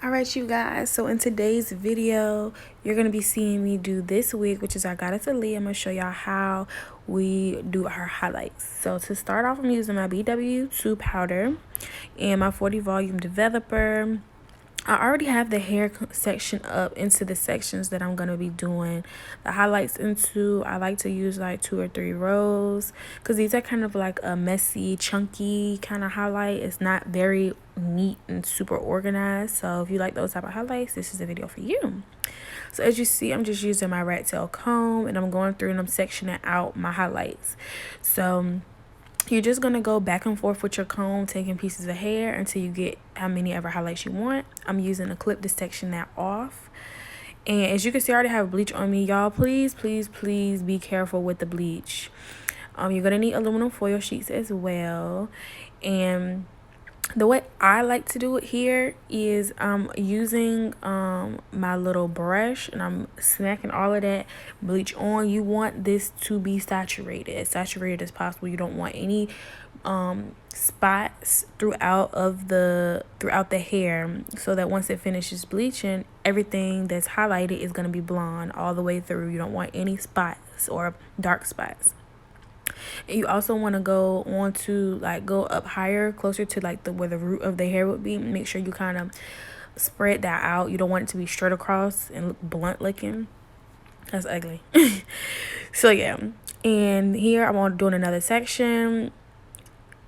Alright, you guys, so in today's video you're gonna be seeing me do this wig, which is our goddess Ali. I'm gonna show y'all how we do our highlights. So to start off, I'm using my BW2 powder and my 40 volume developer. I already have the hair section up into the sections that I'm going to be doing the highlights into. I like to use like 2 or 3 rows because these are kind of like a messy, chunky kind of highlight. It's not very neat and super organized. So if you like those type of highlights, this is the video for you. So as you see, I'm just using my rat tail comb and I'm going through and I'm sectioning out my highlights. So you're just going to go back and forth with your comb, taking pieces of hair until you get how many ever highlights you want. I'm using a clip to section that off. And as you can see, I already have bleach on me. Y'all, please be careful with the bleach. You're going to need aluminum foil sheets as well. And the way I like to do it here is I'm using my little brush and I'm smacking all of that bleach on. You want this to be saturated, as saturated as possible. You don't want any spots throughout the hair, so that once it finishes bleaching, everything that's highlighted is going to be blonde all the way through. You don't want any spots or dark spots. And you also want to go on to like go up higher, closer to like where the root of the hair would be. Make sure you kind of spread that out. You don't want it to be straight across and look blunt looking. That's ugly. So yeah, and here I'm doing another section.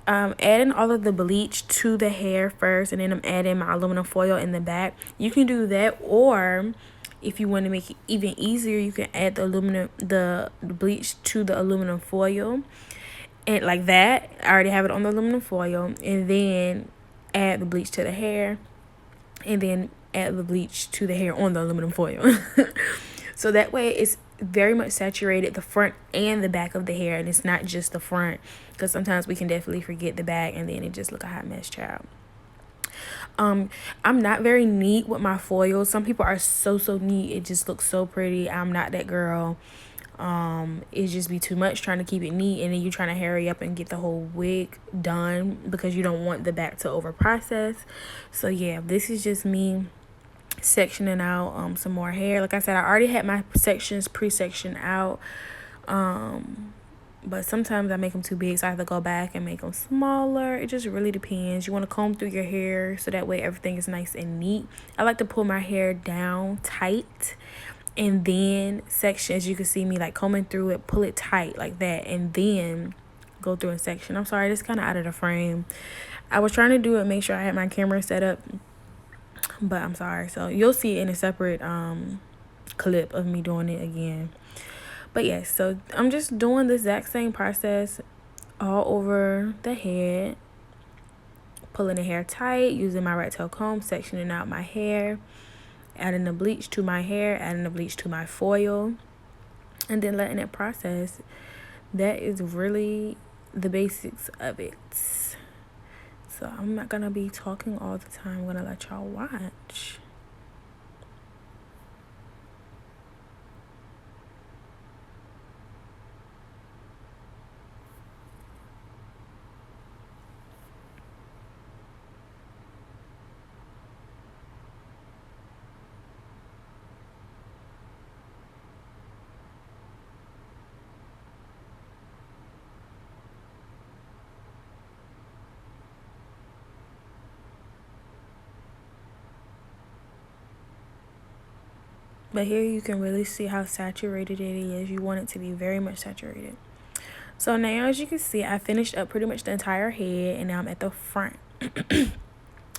Adding all of the bleach to the hair first, and then I'm adding my aluminum foil in the back. You can do that, or if you want to make it even easier, you can add the bleach to the aluminum foil, and like that. I already have it on the aluminum foil, and then add the bleach to the hair, and then add the bleach to the hair on the aluminum foil. So that way it's very much saturated the front and the back of the hair, and it's not just the front, because sometimes we can definitely forget the back and then it just look a hot mess, child. I'm not very neat with my foils. Some people are so neat, it just looks so pretty. I'm not that girl. It just be too much trying to keep it neat, and then you trying to hurry up and get the whole wig done because you don't want the back to over process. So yeah, this is just me sectioning out some more hair. Like I said, I already had my sections pre-sectioned out, but sometimes I make them too big, so I have to go back and make them smaller. It just really depends. You want to comb through your hair so that way everything is nice and neat. I like to pull my hair down tight and then section. As you can see me like combing through it, pull it tight like that, and then go through a section. I'm sorry, this kind of out of the frame. I was trying to do it, make sure I had my camera set up, but I'm sorry. So you'll see it in a separate clip of me doing it again. But yes, so I'm just doing the exact same process all over the head, pulling the hair tight, using my rat tail comb, sectioning out my hair, adding the bleach to my hair, adding the bleach to my foil, and then letting it process. That is really the basics of it. So I'm not gonna be talking all the time. I'm gonna let y'all watch. But here you can really see how saturated it is. You want it to be very much saturated. So now, as you can see, I finished up pretty much the entire head, and now I'm at the front.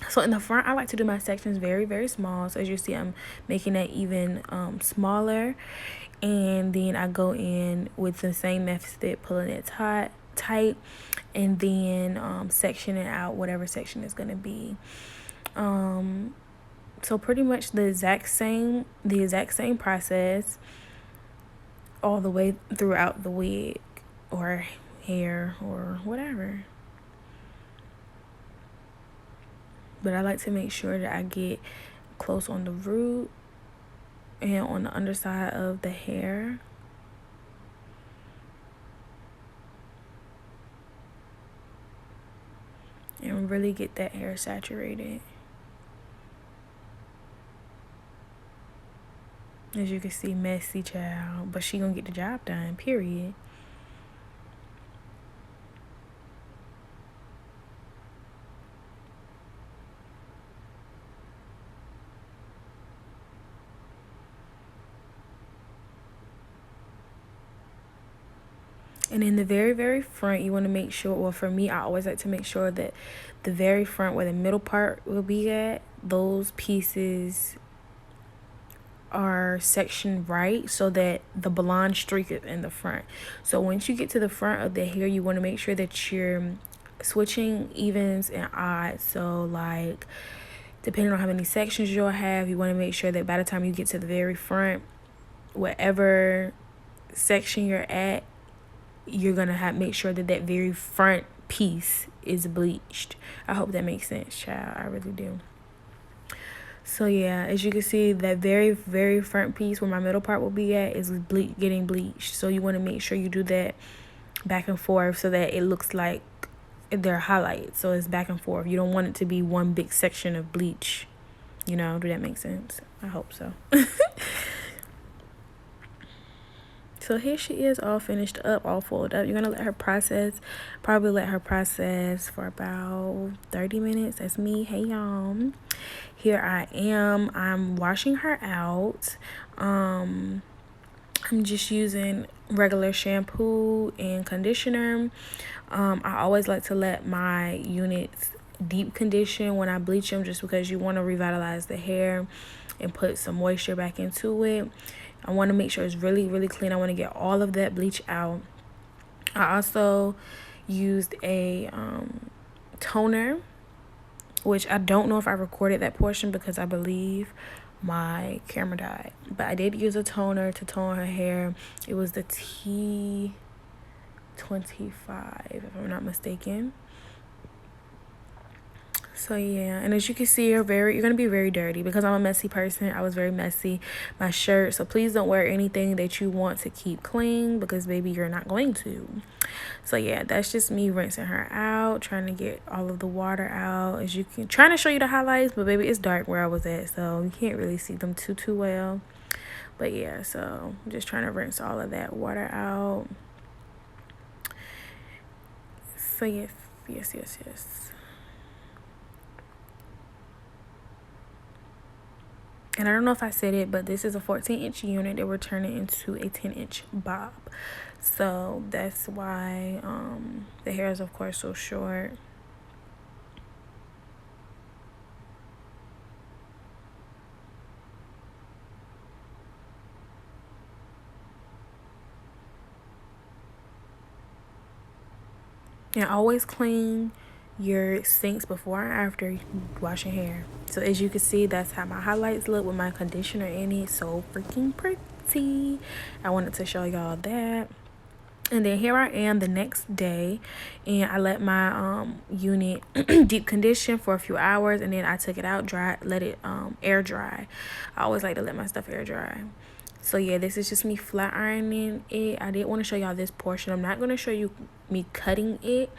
So in the front, I like to do my sections very small. So as you see, I'm making that even smaller. And then I go in with the same method, pulling it tight, and then sectioning out whatever section is going to be. So pretty much the exact same process all the way throughout the wig or hair or whatever. But I like to make sure that I get close on the root and on the underside of the hair. and really get that hair saturated. As you can see, messy child, but she gonna get the job done, period. And in the very, very front, you want to make sure, well, for me, I always like to make sure that the very front, where the middle part will be at, those pieces are sectioned right so that the blonde streak is in the front. So once you get to the front of the hair, you want to make sure that you're switching evens and odds. So like, depending on how many sections you'll have, you want to make sure that by the time you get to the very front, whatever section you're at, you're gonna have make sure that that very front piece is bleached. I hope that makes sense, child. I really do. So yeah, as you can see, that very, very front piece where my middle part will be at is getting bleached. So you want to make sure you do that back and forth so that it looks like they're highlighted. So it's back and forth. You don't want it to be one big section of bleach. You know, do that make sense? I hope so. So here she is, all finished up, all folded up. You're going to let her process, probably let her process for about 30 minutes. That's me. Hey, y'all. Here I am. I'm washing her out. I'm just using regular shampoo and conditioner. I always like to let my units deep condition when I bleach them, just because you want to revitalize the hair and put some moisture back into it. I want to make sure it's really, really clean. I want to get all of that bleach out. I also used a toner, which I don't know if I recorded that portion because I believe my camera died. But I did use a toner to tone her hair. It was the T25, if I'm not mistaken. So yeah, and as you can see, you're gonna be very dirty because I'm a messy person. I was very messy, my shirt. So please don't wear anything that you want to keep clean, because baby, you're not going to. So yeah, that's just me rinsing her out, trying to get all of the water out. As you can, trying to show you the highlights, but baby, it's dark where I was at, so you can't really see them too well. But yeah, so I'm just trying to rinse all of that water out. So yes. And I don't know if I said it, but this is a 14-inch unit that we're turning into a 10-inch bob. So that's why the hair is, of course, so short. And always clean your sinks before and after washing hair. So as you can see, that's how my highlights look with my conditioner in it. So freaking pretty. I wanted to show y'all that. And then here I am the next day, and I let my unit deep condition for a few hours, and then I took it out, let it air dry. I always like to let my stuff air dry. So yeah, this is just me flat ironing it. I did want to show y'all this portion. I'm not going to show you me cutting it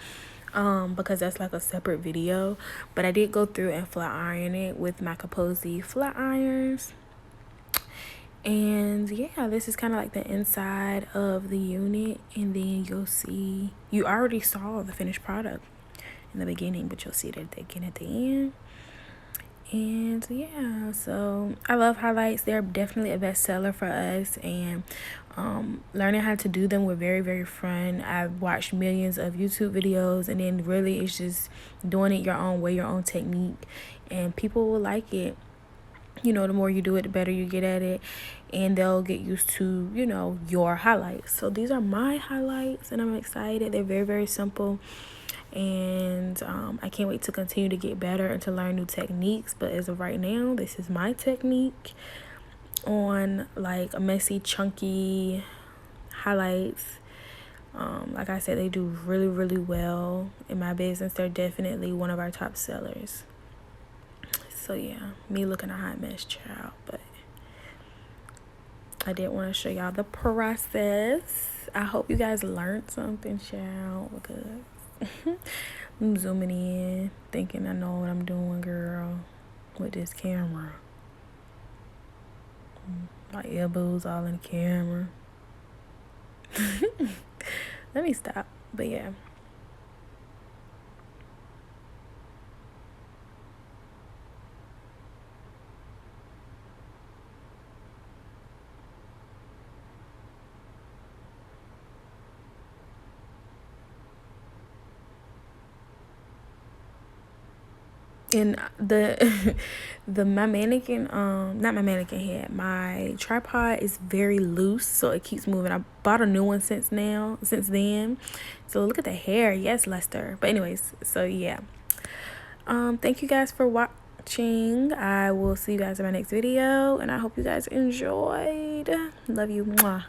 because that's like a separate video, but I did go through and flat iron it with my Kaposi flat irons. And yeah, this is kind of like the inside of the unit, and then you'll see, you already saw the finished product in the beginning, but you'll see it again at the end. And yeah, so I love highlights. They're definitely a bestseller for us, and learning how to do them were very, very fun. I've watched millions of YouTube videos, and then really it's just doing it your own way, your own technique, and people will like it. You know, the more you do it, the better you get at it, and they'll get used to, you know, your highlights. So these are my highlights, and I'm excited. They're very, very simple, and I can't wait to continue to get better and to learn new techniques. But as of right now, this is my technique on like a messy, chunky highlights. Like I said, they do really, really well in my business. They're definitely one of our top sellers. So yeah, me looking a hot mess, child, but I did want to show y'all the process. I hope you guys learned something, child, because I'm zooming in, thinking I know what I'm doing, girl, with this camera. My elbows all in the camera. Let me stop. But yeah. And my mannequin, not my mannequin head, my tripod is very loose, so it keeps moving. I bought a new one since then. So look at the hair. Yes, Lester. But anyways, so yeah. Thank you guys for watching. I will see you guys in my next video, and I hope you guys enjoyed. Love you. Mwah.